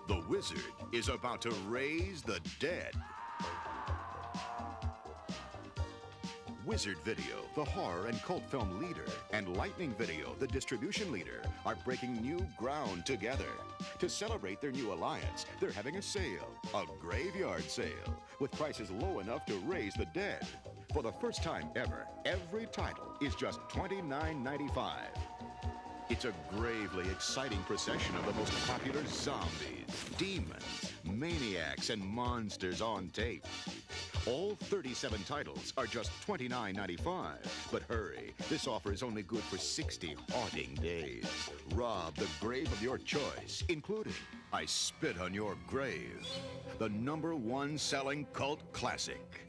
The Wizard is about to raise the dead. Wizard Video, the horror and cult film leader, and Lightning Video, the distribution leader, are breaking new ground together. To celebrate their new alliance, they're having a sale, a graveyard sale, with prices low enough to raise the dead. For the first time ever, every title is just $29.95. It's a gravely exciting procession of the most popular zombies, demons, maniacs, and monsters on tape. All 37 titles are just $29.95. But hurry, this offer is only good for 60 haunting days. Rob the grave of your choice, including I Spit on Your Grave, the #1 selling cult classic.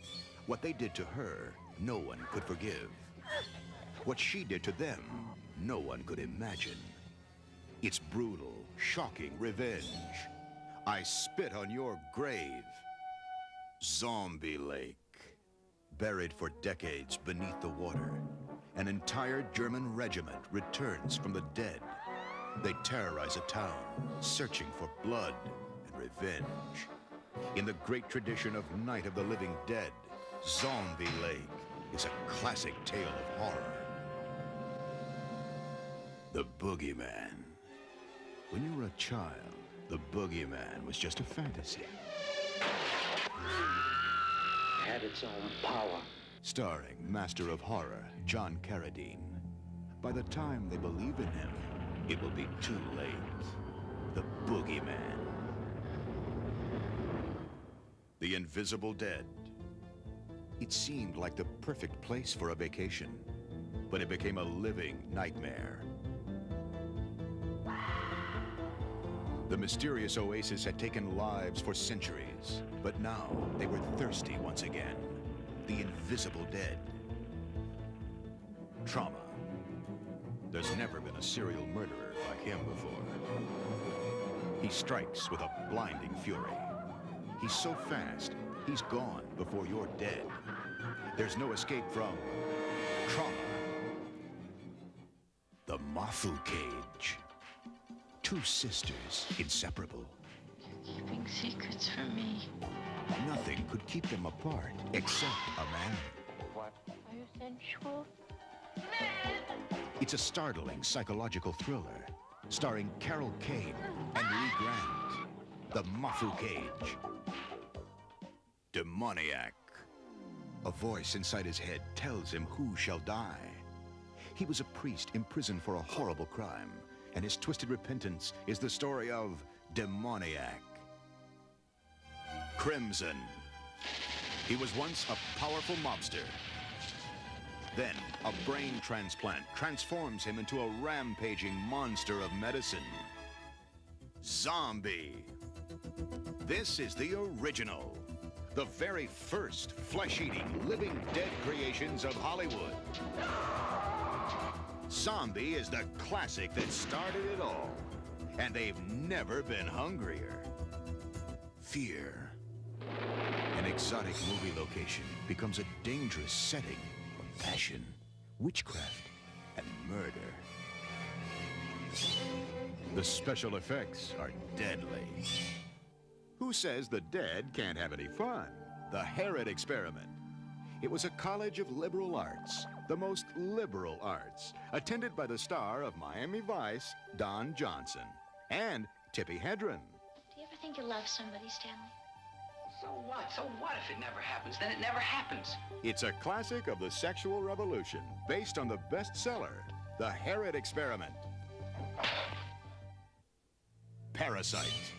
What they did to her, no one could forgive. What she did to them, no one could imagine. It's brutal, shocking revenge. I Spit on Your Grave. Zombie Lake. Buried for decades beneath the water, an entire German regiment returns from the dead. They terrorize a town, searching for blood and revenge. In the great tradition of Night of the Living Dead, Zombie Lake is a classic tale of horror. The Boogeyman. When you were a child, the Boogeyman was just a fantasy. Had its own power. Starring Master of Horror, John Carradine. By the time they believe in him, it will be too late. The Boogeyman. The Invisible Dead. It seemed like the perfect place for a vacation, but it became a living nightmare. The mysterious oasis had taken lives for centuries, but now they were thirsty once again. The Invisible Dead. Trauma. There's never been a serial murderer like him before. He strikes with a blinding fury. He's so fast, he's gone before you're dead. There's no escape from trauma. The Mafu Cage. Two sisters, inseparable. Keeping secrets from me. Nothing could keep them apart except a man. What? Are you sensual? It's a startling psychological thriller starring Carol Kane and Lee Grant. The Mafu Cage. Demoniac. A voice inside his head tells him who shall die. He was a priest imprisoned for a horrible crime, and his twisted repentance is the story of Demoniac. Crimson. He was once a powerful mobster. Then, a brain transplant transforms him into a rampaging monster of medicine. Zombie. This is the original. The very first flesh-eating, living dead creations of Hollywood. Zombie is the classic that started it all, and they've never been hungrier. Fear. An exotic movie location becomes a dangerous setting for passion, witchcraft, and murder. The special effects are deadly. Who says the dead can't have any fun? The Herod Experiment. It was a college of liberal arts, the most liberal arts, attended by the star of Miami Vice, Don Johnson, and Tippi Hedren. Do you ever think you'll love somebody, Stanley? So what? So what if it never happens? Then it never happens. It's a classic of the sexual revolution, based on the bestseller, The Herod Experiment. Parasite.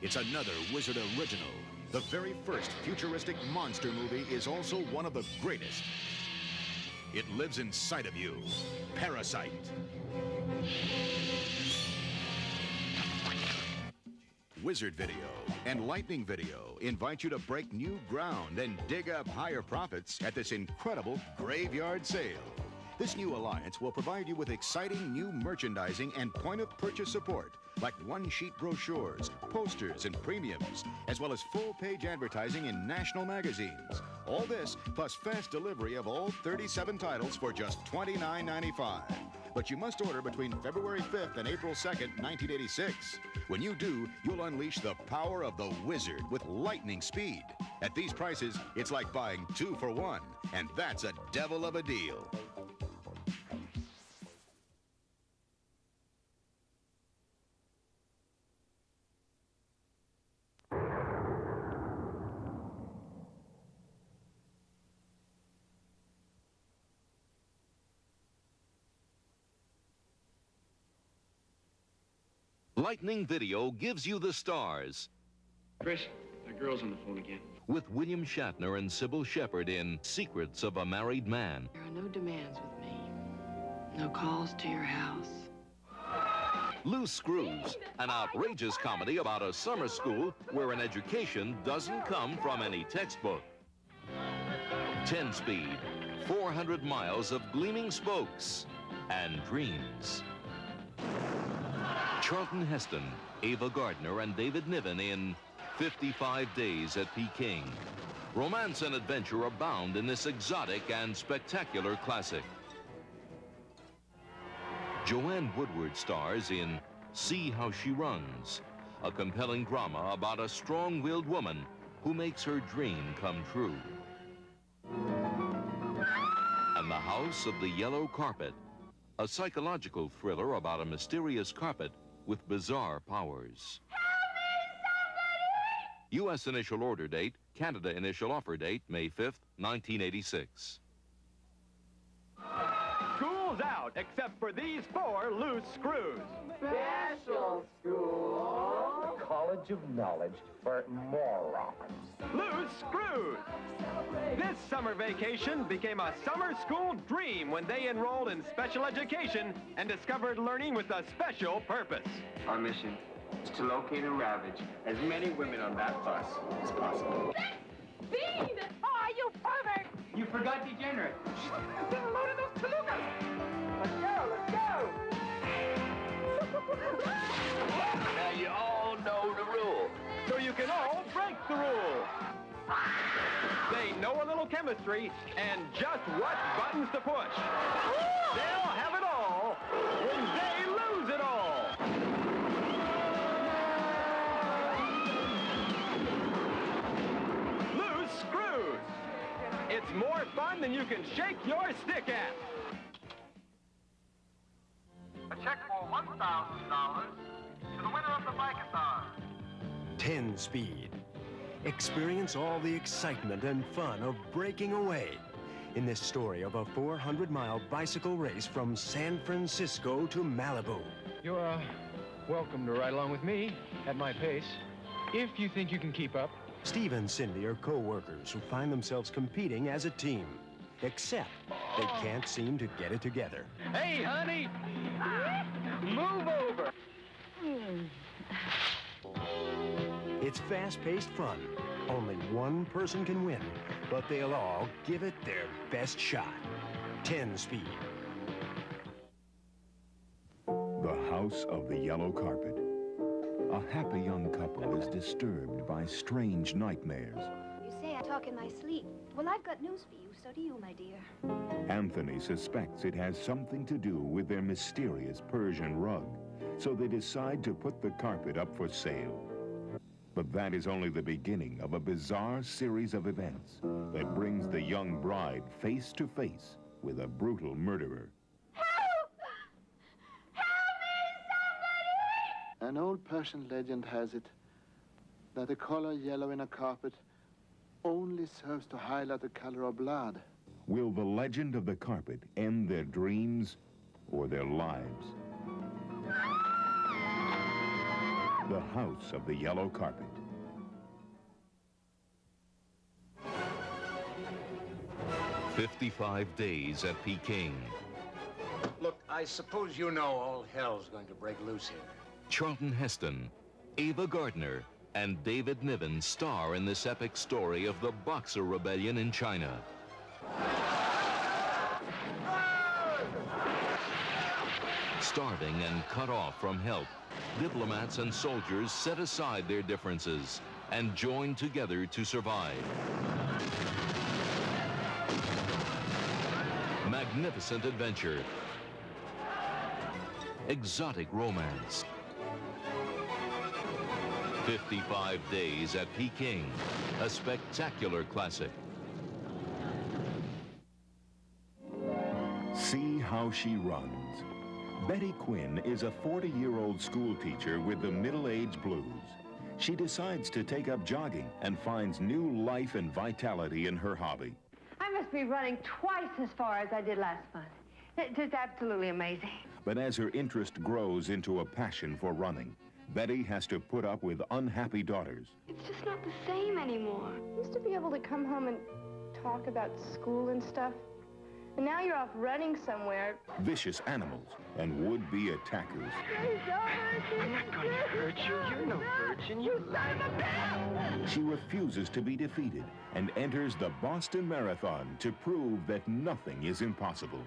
It's another Wizard original. The very first futuristic monster movie is also one of the greatest. It lives inside of you. Parasite. Wizard Video and Lightning Video invite you to break new ground and dig up higher profits at this incredible graveyard sale. This new alliance will provide you with exciting new merchandising and point-of-purchase support, like one-sheet brochures, posters, and premiums, as well as full-page advertising in national magazines. All this, plus fast delivery of all 37 titles for just $29.95. but you must order between February 5th and April 2nd, 1986. When you do, you'll unleash the power of the Wizard with lightning speed. At these prices, it's like buying 2 for 1, and that's a devil of a deal. Lightning Video gives you the stars. Chris, the girl's on the phone again. With William Shatner and Sybil Shepherd in Secrets of a Married Man. There are no demands with me. No calls to your house. Loose Screws, an outrageous comedy about a summer school where an education doesn't come from any textbook. 10 Speed, 400 miles of gleaming spokes and dreams. Charlton Heston, Ava Gardner, and David Niven in 55 Days at Peking. Romance and adventure abound in this exotic and spectacular classic. Joanne Woodward stars in See How She Runs, a compelling drama about a strong-willed woman who makes her dream come true. And The House of the Yellow Carpet, a psychological thriller about a mysterious carpet with bizarre powers. Help me, somebody! U.S. initial order date, Canada initial offer date, May 5th, 1986. School's out, except for these 4 loose screws. Special school. College of Knowledge for morons. Loose screws. This summer vacation became a summer school dream when they enrolled in special education and discovered learning with a special purpose. Our mission is to locate and ravage as many women on that bus as possible. Bean! Oh, you pervert! You forgot Degenerate. Get a load of those Tolucas. Let's go, let's go. Now you all know the rule. So you can all break the rule. They know a little chemistry and just what buttons to push. They'll have it all when they lose it all. Loose screws. It's more fun than you can shake your stick at. A check for $1,000 to the winner of the Bike-a-thon. 10 Speed. Experience all the excitement and fun of breaking away in this story of a 400-mile bicycle race from San Francisco to Malibu. You're welcome to ride along with me at my pace, if you think you can keep up. Steve and Cindy are co-workers who find themselves competing as a team, except they can't seem to get it together. Hey, honey! Move over! It's fast-paced fun. Only one person can win, but they'll all give it their best shot. 10 Speed. The House of the Yellow Carpet. A happy young couple is disturbed by strange nightmares. You say I talk in my sleep. Well, I've got news for you. So do you, my dear. Anthony suspects it has something to do with their mysterious Persian rug, so they decide to put the carpet up for sale. But that is only the beginning of a bizarre series of events that brings the young bride face to face with a brutal murderer. Help! Help me, somebody! An old Persian legend has it that the color yellow in a carpet only serves to highlight the color of blood. Will the legend of the carpet end their dreams or their lives? The House of the Yellow Carpet. "55 Days at Peking." Look, I suppose you know all hell's going to break loose here. Charlton Heston, Ava Gardner, and David Niven star in this epic story of the Boxer Rebellion in China. Starving and cut off from help, diplomats and soldiers set aside their differences and join together to survive. Magnificent adventure. exotic romance. 55 Days at Peking, a spectacular classic. See How She Runs. Betty Quinn is a 40-year-old school teacher with the middle-age blues. She decides to take up jogging and finds new life and vitality in her hobby. I must be running twice as far as I did last month. It's just absolutely amazing. But as her interest grows into a passion for running, Betty has to put up with unhappy daughters. It's just not the same anymore. Used to be able to come home and talk about school and stuff. And now you're off running somewhere. Vicious animals and would-be attackers. I'm not going to hurt you. You're no virgin. You son of a bitch! She refuses to be defeated and enters the Boston Marathon to prove that nothing is impossible.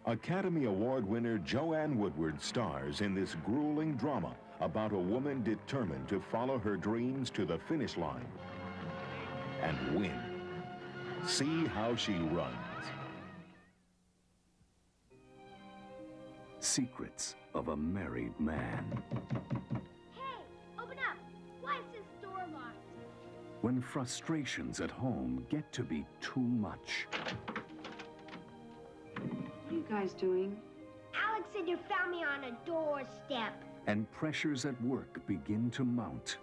Academy Award winner Joanne Woodward stars in this grueling drama about a woman determined to follow her dreams to the finish line and win. See How She Runs. Secrets of a Married Man. Hey, open up. Why is this door locked? When frustrations at home get to be too much. What are you guys doing? Alex said you found me on a doorstep. And pressures at work begin to mount.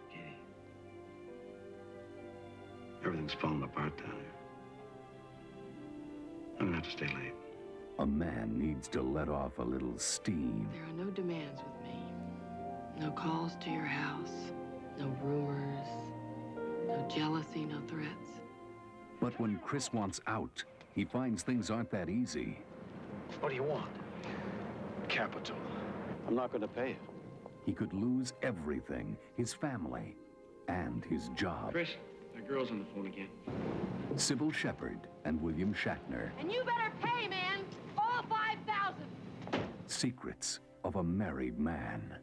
Everything's falling apart down here. I'm gonna have to stay late. A man needs to let off a little steam. There are no demands with me. No calls to your house. No rumors. No jealousy, no threats. But when Chris wants out, he finds things aren't that easy. What do you want? Capital. I'm not gonna pay it. He could lose everything, his family, and his job. Chris, that girl's on the phone again. Sybil Shepherd and William Shatner. And you better pay, man. All 5,000. Secrets of a Married Man.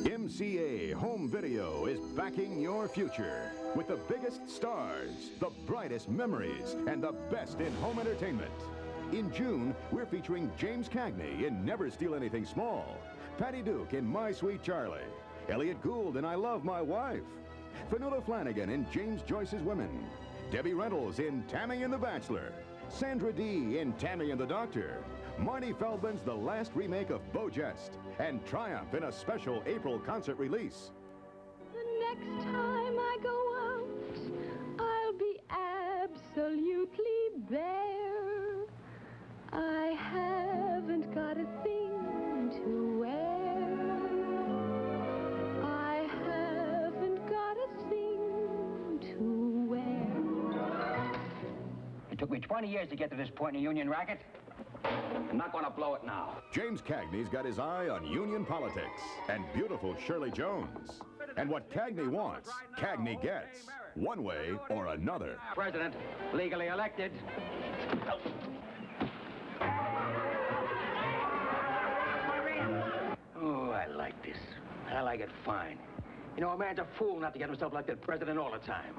MCA Home Video is backing your future with the biggest stars, the brightest memories, and the best in home entertainment. In June, we're featuring James Cagney in Never Steal Anything Small, Patty Duke in My Sweet Charlie, Elliot Gould in I Love My Wife, Fenella Flanagan in James Joyce's Women, Debbie Reynolds in Tammy and the Bachelor, Sandra Dee in Tammy and the Doctor, Marty Feldman's the last remake of Beau Jest, and Triumph in a special April concert release. The next time I go out, I'll be absolutely bare. I haven't got a thing to wear. I haven't got a thing to wear. It took me 20 years to get to this point in the union racket. I'm not going to blow it now. James Cagney's got his eye on union politics and beautiful Shirley Jones. And what Cagney wants, Cagney gets, one way or another. President, legally elected. Oh, I like this. I like it fine. You know, a man's a fool not to get himself elected president all the time.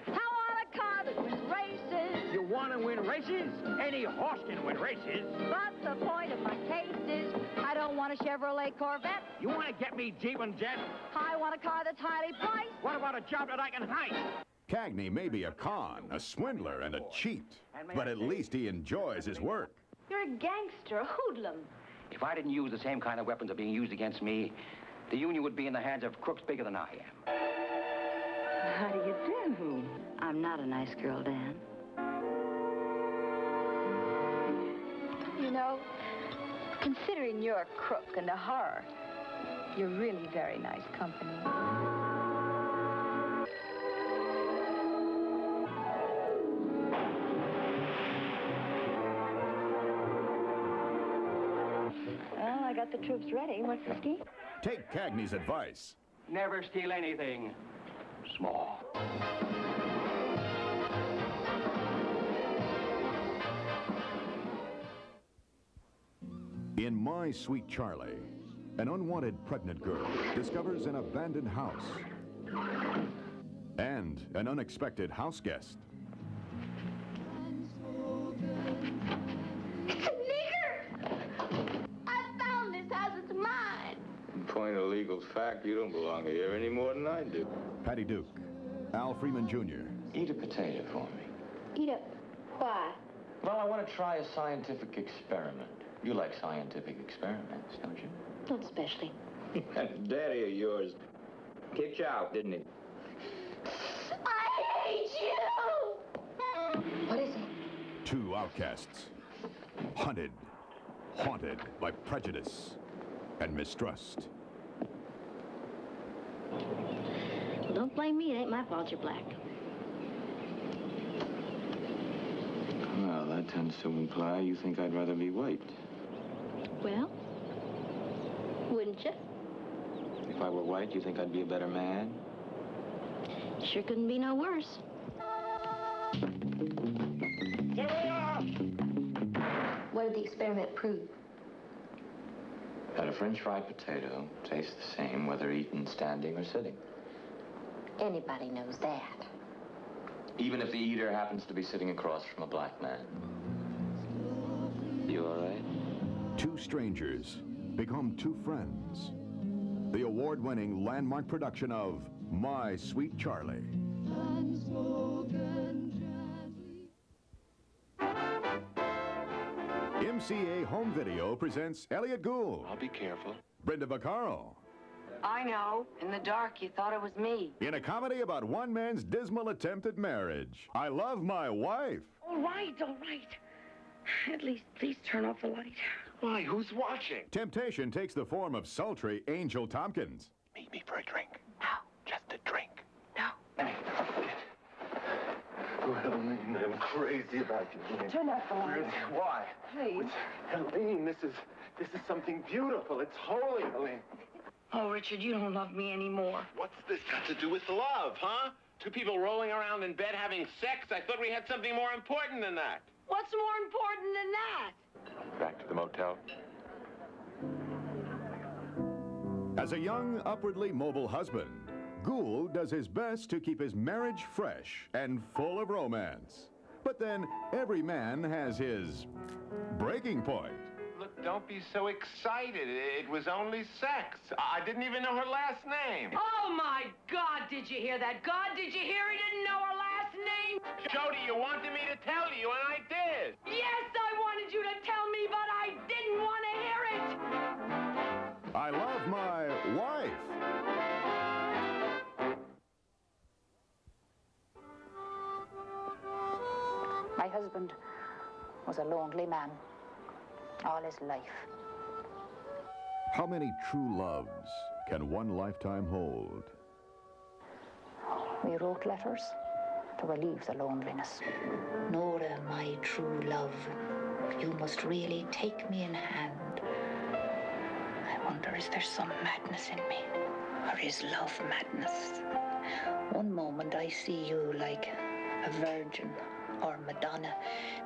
I want a car that wins races. You want to win races? Any horse can win races. But the point of my case is, I don't want a Chevrolet Corvette. You want to get me Jeep and Jet? I want a car that's highly priced. What about a job that I can hide? Cagney may be a con, a swindler, and a cheat, but at least he enjoys his work. You're a gangster, a hoodlum. If I didn't use the same kind of weapons that are being used against me, the union would be in the hands of crooks bigger than I am. How do you do? I'm not a nice girl, Dan. You know, considering you're a crook and a horror, you're really very nice company. Well, I got the troops ready. What's the scheme? Take Cagney's advice. Never steal anything small. In My Sweet Charlie, An unwanted pregnant girl discovers an abandoned house. And an unexpected house guest. It's a nigger! I found this house. It's mine. In point of legal fact, you don't belong here any more than I do. Patty Duke. Al Freeman Jr. Eat a potato for me. Eat it. Why? Well, I want to try a scientific experiment. You like scientific experiments, don't you? Not especially. That daddy of yours kicked you out, didn't he? I hate you! What is it? Two outcasts. Hunted, haunted by prejudice and mistrust. Well, don't blame me. It ain't my fault you're black. Well, that tends to imply you think I'd rather be white. Well, wouldn't you? If I were white, you think I'd be a better man? Sure couldn't be no worse. What did the experiment prove? That a French fried potato tastes the same whether eaten standing or sitting. Anybody knows that. Even if the eater happens to be sitting across from a black man. You all right? Two strangers become two friends. The award-winning landmark production of My Sweet Charlie. MCA Home Video presents Elliot Gould. I'll be careful. Brenda Vaccaro. I know. In the dark, you thought it was me. In a comedy about one man's dismal attempt at marriage. I Love My Wife. All right, all right. At least, please turn off the light. Why? Who's watching? Temptation takes the form of sultry Angel Tompkins. Meet me for a drink. No. Just a drink. No. Oh, Helene, I'm crazy about you. Helene. Turn off the light. Really? Why? Please. Helene, this is something beautiful. It's holy, Helene. Oh, Richard, you don't love me anymore. What's this got to do with love, huh? Two people rolling around in bed having sex? I thought we had something more important than that. What's more important than that? Back to the motel. As a young, upwardly mobile husband, Gould does his best to keep his marriage fresh and full of romance. But then, every man has his breaking point. Look, don't be so excited. It was only sex. I didn't even know her last name. Oh, my God, did you hear that? God, did you hear he didn't know her last name? Jody, you wanted me to tell you, and I did. Yes, I wanted you to tell me, but I didn't want to hear it. I Love My Wife. My husband was a lonely man all his life. How many true loves can one lifetime hold? We wrote letters to relieve the loneliness. Nora, my true love, you must really take me in hand. I wonder, is there some madness in me? Or is love madness? One moment I see you like a virgin or Madonna.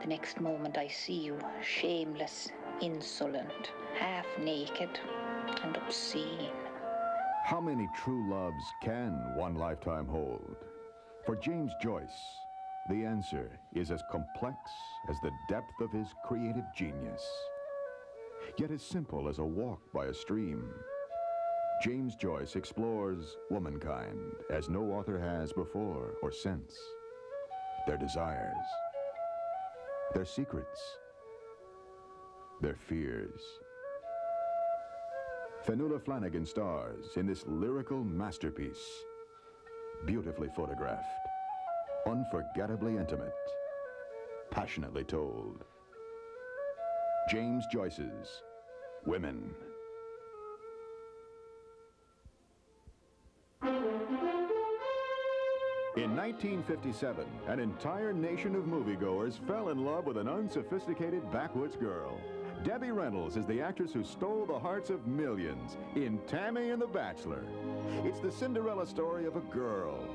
The next moment I see you shameless, insolent, half naked, and obscene. How many true loves can one lifetime hold? For James Joyce, the answer is as complex as the depth of his creative genius, yet as simple as a walk by a stream. James Joyce explores womankind as no author has before or since. Their desires, their secrets, their fears. Fionnuala Flanagan stars in this lyrical masterpiece, beautifully photographed, unforgettably intimate, passionately told. James Joyce's Women. In 1957, an entire nation of moviegoers fell in love with an unsophisticated backwoods girl. Debbie Reynolds is the actress who stole the hearts of millions in Tammy and the Bachelor. It's the Cinderella story of a girl,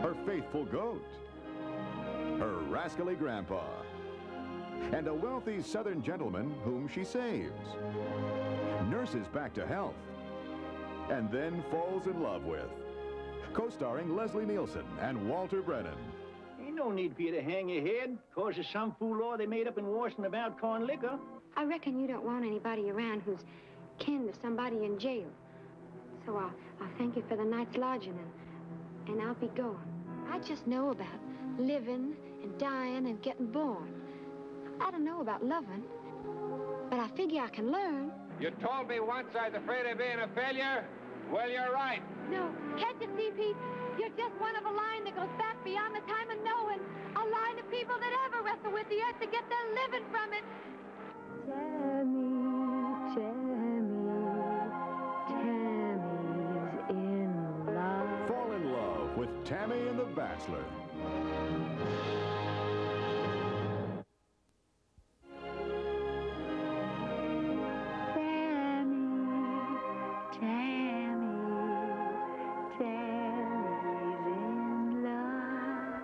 her faithful goat, her rascally grandpa, and a wealthy Southern gentleman whom she saves. nurses back to health. And then falls in love with. Co-starring Leslie Nielsen and Walter Brennan. Ain't no need for you to hang your head, cause of some fool law they made up in Washington about corn liquor. I reckon you don't want anybody around who's kin to somebody in jail. So I'll thank you for the night's lodging, and I'll be going. I just know about living and dying and getting born. I don't know about loving, but I figure I can learn. You told me once I was afraid of being a failure. Well, you're right. No, can't you see, Pete? You're just one of a line that goes back beyond the time of knowing. A line of people that ever wrestle with the earth to get their living from it. Tammy's in love. Fall in love with Tammy and the Bachelor.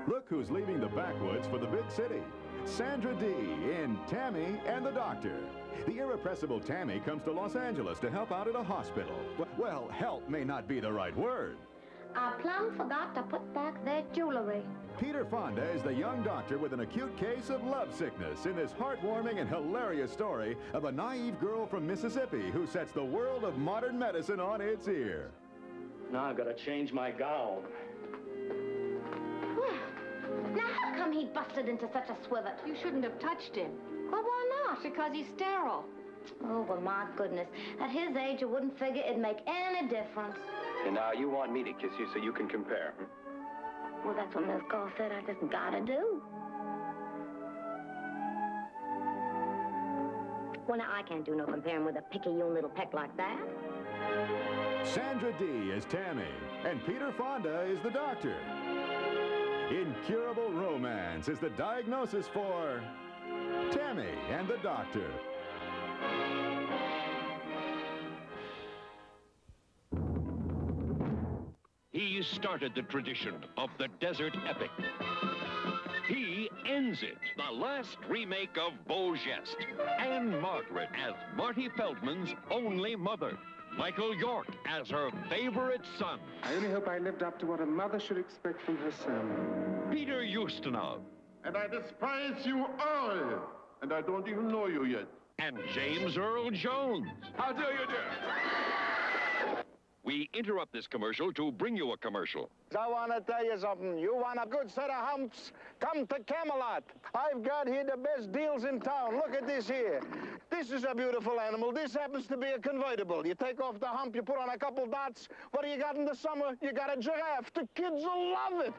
Look who's leaving the backwoods for the big city. Sandra Dee in Tammy and the Doctor. The irrepressible Tammy comes to Los Angeles to help out at a hospital. Well, help may not be the right word. I plumb forgot to put back their jewelry. Peter Fonda is the young doctor with an acute case of love sickness in this heartwarming and hilarious story of a naive girl from Mississippi who sets the world of modern medicine on its ear. Now I've got to change my gown. Now, how come he busted into such a swivet? You shouldn't have touched him. Well, why not? Because he's sterile. Oh, well, my goodness. At his age, I wouldn't figure it'd make any difference. And now you want me to kiss you so you can compare. Well, that's what Miss Cole said I just gotta do. Well, now, I can't do no comparing with a picayune little peck like that. Sandra Dee is Tammy, and Peter Fonda is the doctor. Incurable romance is the diagnosis for Tammy and the Doctor. He started the tradition of the desert epic. He ends it. The last remake of Beau Geste. Anne Margaret as Marty Feldman's only mother. Michael York as her favorite son. I only hope I lived up to what a mother should expect from her son. Peter Ustinov. And I despise you all. And I don't even know you yet. And James Earl Jones. How do you do? We interrupt this commercial to bring you a commercial. I want to tell you something. You want a good set of humps? Come to Camelot. I've got here the best deals in town. Look at this here. This is a beautiful animal. This happens to be a convertible. You take off the hump, you put on a couple dots. What do you got in the summer? You got a giraffe. The kids will love it.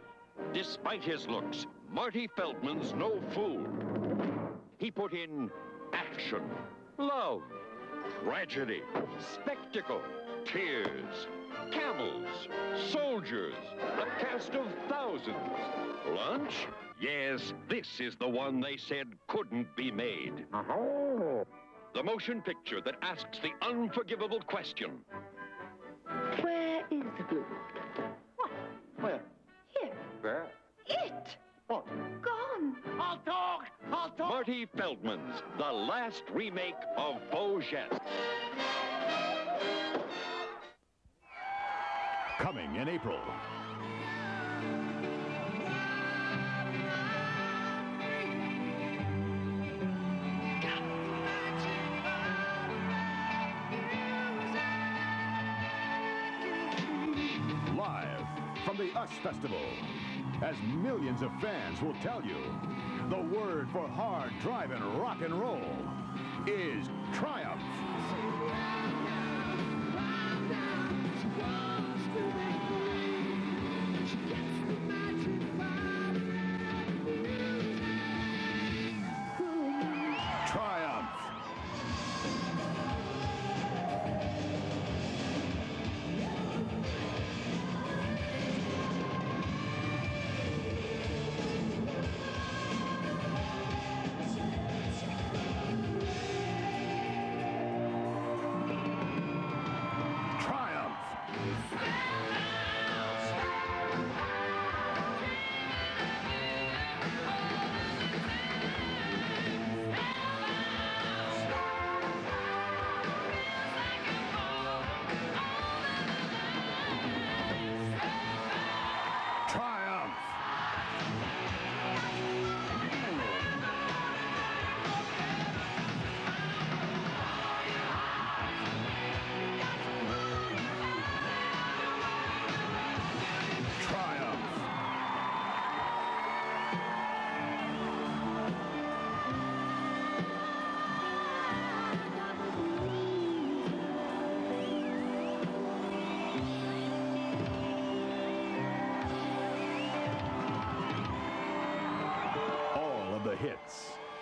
Despite his looks, Marty Feldman's no fool. He put in action, love, tragedy, spectacle, tears, camels, soldiers, a cast of thousands. Lunch? Yes, this is the one they said couldn't be made. The motion picture that asks the unforgivable question. Where is the food? What? Where? Here. Where? It. What? Gone. I'll talk! Marty Feldman's the last remake of Beau Geste. Coming in April. Live from the US Festival, as millions of fans will tell you, the word for hard driving rock and roll is triumph. Triumph.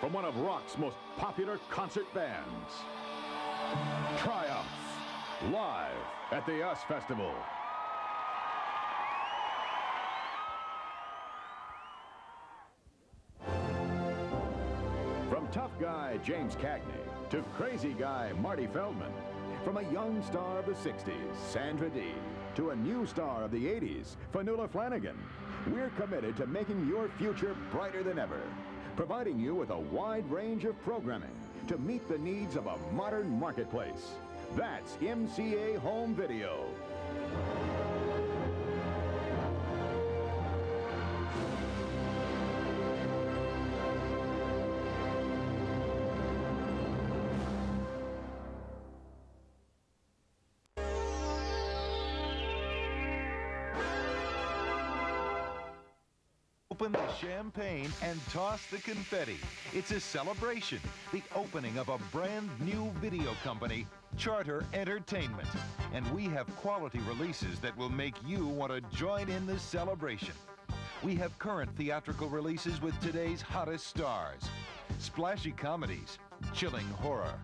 from one of rock's most popular concert bands. Triumph, live at the US Festival. From tough guy James Cagney to crazy guy Marty Feldman, from a young star of the 60s, Sandra Dee, to a new star of the 80s, Fanula Flanagan, we're committed to making your future brighter than ever, providing you with a wide range of programming to meet the needs of a modern marketplace. That's MCA Home Video. Open the champagne and toss the confetti. It's a celebration, the opening of a brand new video company, Charter Entertainment. And we have quality releases that will make you want to join in the celebration. We have current theatrical releases with today's hottest stars, splashy comedies, chilling horror,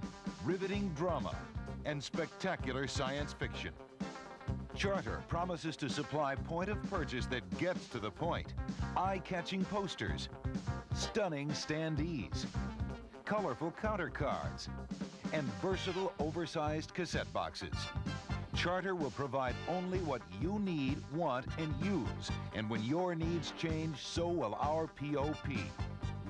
riveting drama, and spectacular science fiction. Charter promises to supply point of purchase that gets to the point, eye-catching posters, stunning standees, colorful counter cards, and versatile oversized cassette boxes. Charter will provide only what you need, want, and use. And when your needs change, so will our POP.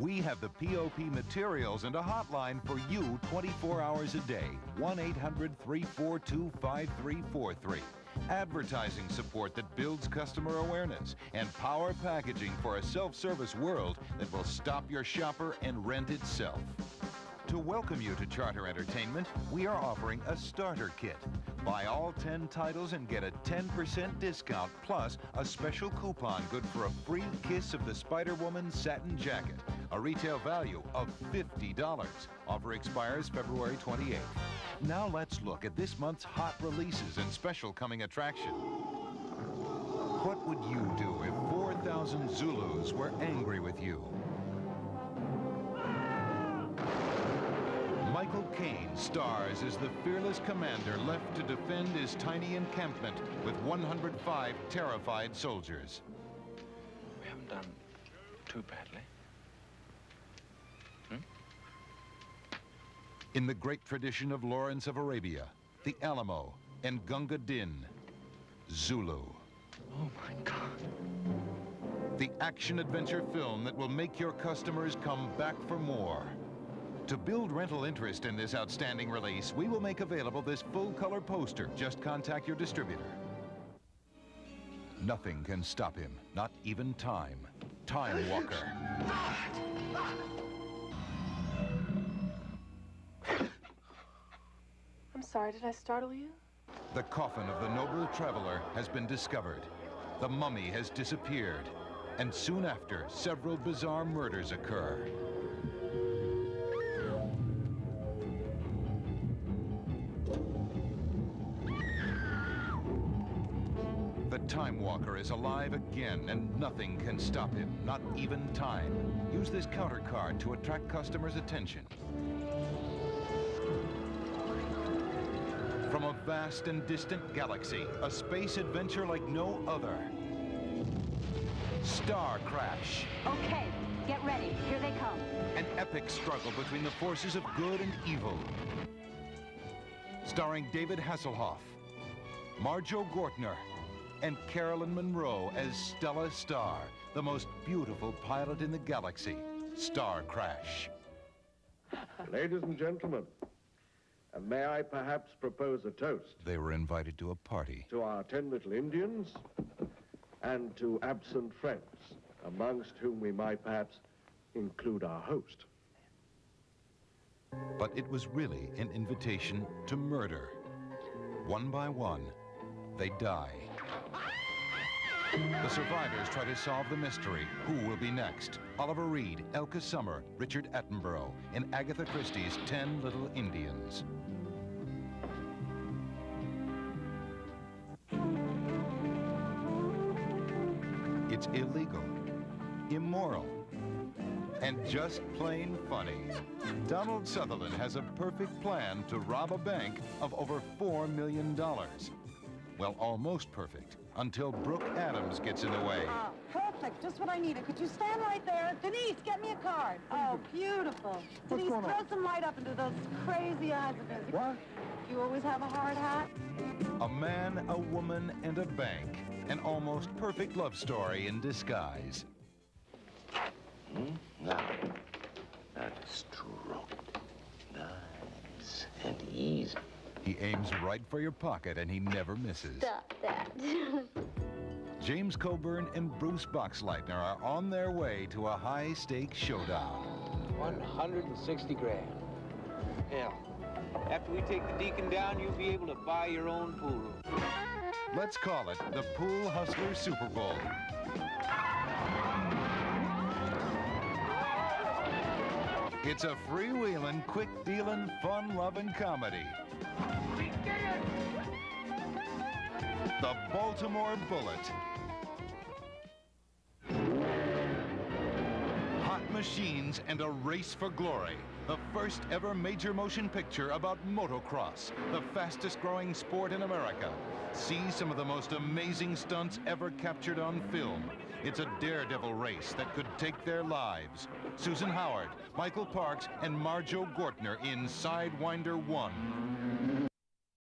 We have the POP materials and a hotline for you 24 hours a day, 1-800-342-5343. Advertising support that builds customer awareness, and power packaging for a self-service world that will stop your shopper and rent itself. To welcome you to Charter Entertainment, we are offering a starter kit. Buy all 10 titles and get a 10% discount, plus a special coupon good for a free Kiss of the Spider-Woman satin jacket, a retail value of $50. Offer expires February 28th. Now let's look at this month's hot releases and special coming attraction. What would you do if 4,000 Zulus were angry with you? Michael Caine stars as the fearless commander left to defend his tiny encampment with 105 terrified soldiers. We haven't done too badly. In the great tradition of Lawrence of Arabia, the Alamo, and Gunga Din, Zulu. Oh, my God. The action-adventure film that will make your customers come back for more. To build rental interest in this outstanding release, we will make available this full-color poster. Just contact your distributor. Nothing can stop him, not even time. Time Walker. I'm sorry, did I startle you? The coffin of the noble traveler has been discovered. The mummy has disappeared. And soon after, several bizarre murders occur. The Time Walker is alive again, and nothing can stop him, not even time. Use this counter card to attract customers' attention. From a vast and distant galaxy, a space adventure like no other. Star Crash. Okay, get ready. Here they come. An epic struggle between the forces of good and evil. Starring David Hasselhoff, Marjo Gortner, and Carolyn Monroe as Stella Star, the most beautiful pilot in the galaxy. Star Crash. Ladies and gentlemen, may I perhaps propose a toast? They were invited to a party. To our 10 little Indians and to absent friends, amongst whom we might perhaps include our host. But it was really an invitation to murder. One by one, they die. The survivors try to solve the mystery. Who will be next? Oliver Reed, Elka Summer, Richard Attenborough, in Agatha Christie's 10 Little Indians. It's illegal, immoral, and just plain funny. Donald Sutherland has a perfect plan to rob a bank of over $4 million. Well, almost perfect, until Brooke Adams gets in the way. Perfect, just what I needed. Could you stand right there? Denise, get me a card. Oh, beautiful. Denise, throw some light up into those crazy eyes of his. What? You always have a hard hat? A man, a woman, and a bank. An almost perfect love story in disguise. Now, that is stroke. Nice and easy. He aims right for your pocket, and he never misses. Stop that. James Coburn and Bruce Boxleitner are on their way to a high-stakes showdown. 160 grand. Hell, after we take the Deacon down, you'll be able to buy your own pool room. Let's call it the Pool Hustler Super Bowl. It's a freewheeling, quick-dealing, fun-loving comedy. The Baltimore Bullet. Hot machines and a race for glory. The first ever major motion picture about motocross, the fastest growing sport in America. See some of the most amazing stunts ever captured on film. It's a daredevil race that could take their lives. Susan Howard, Michael Parks, and Marjo Gortner in Sidewinder 1.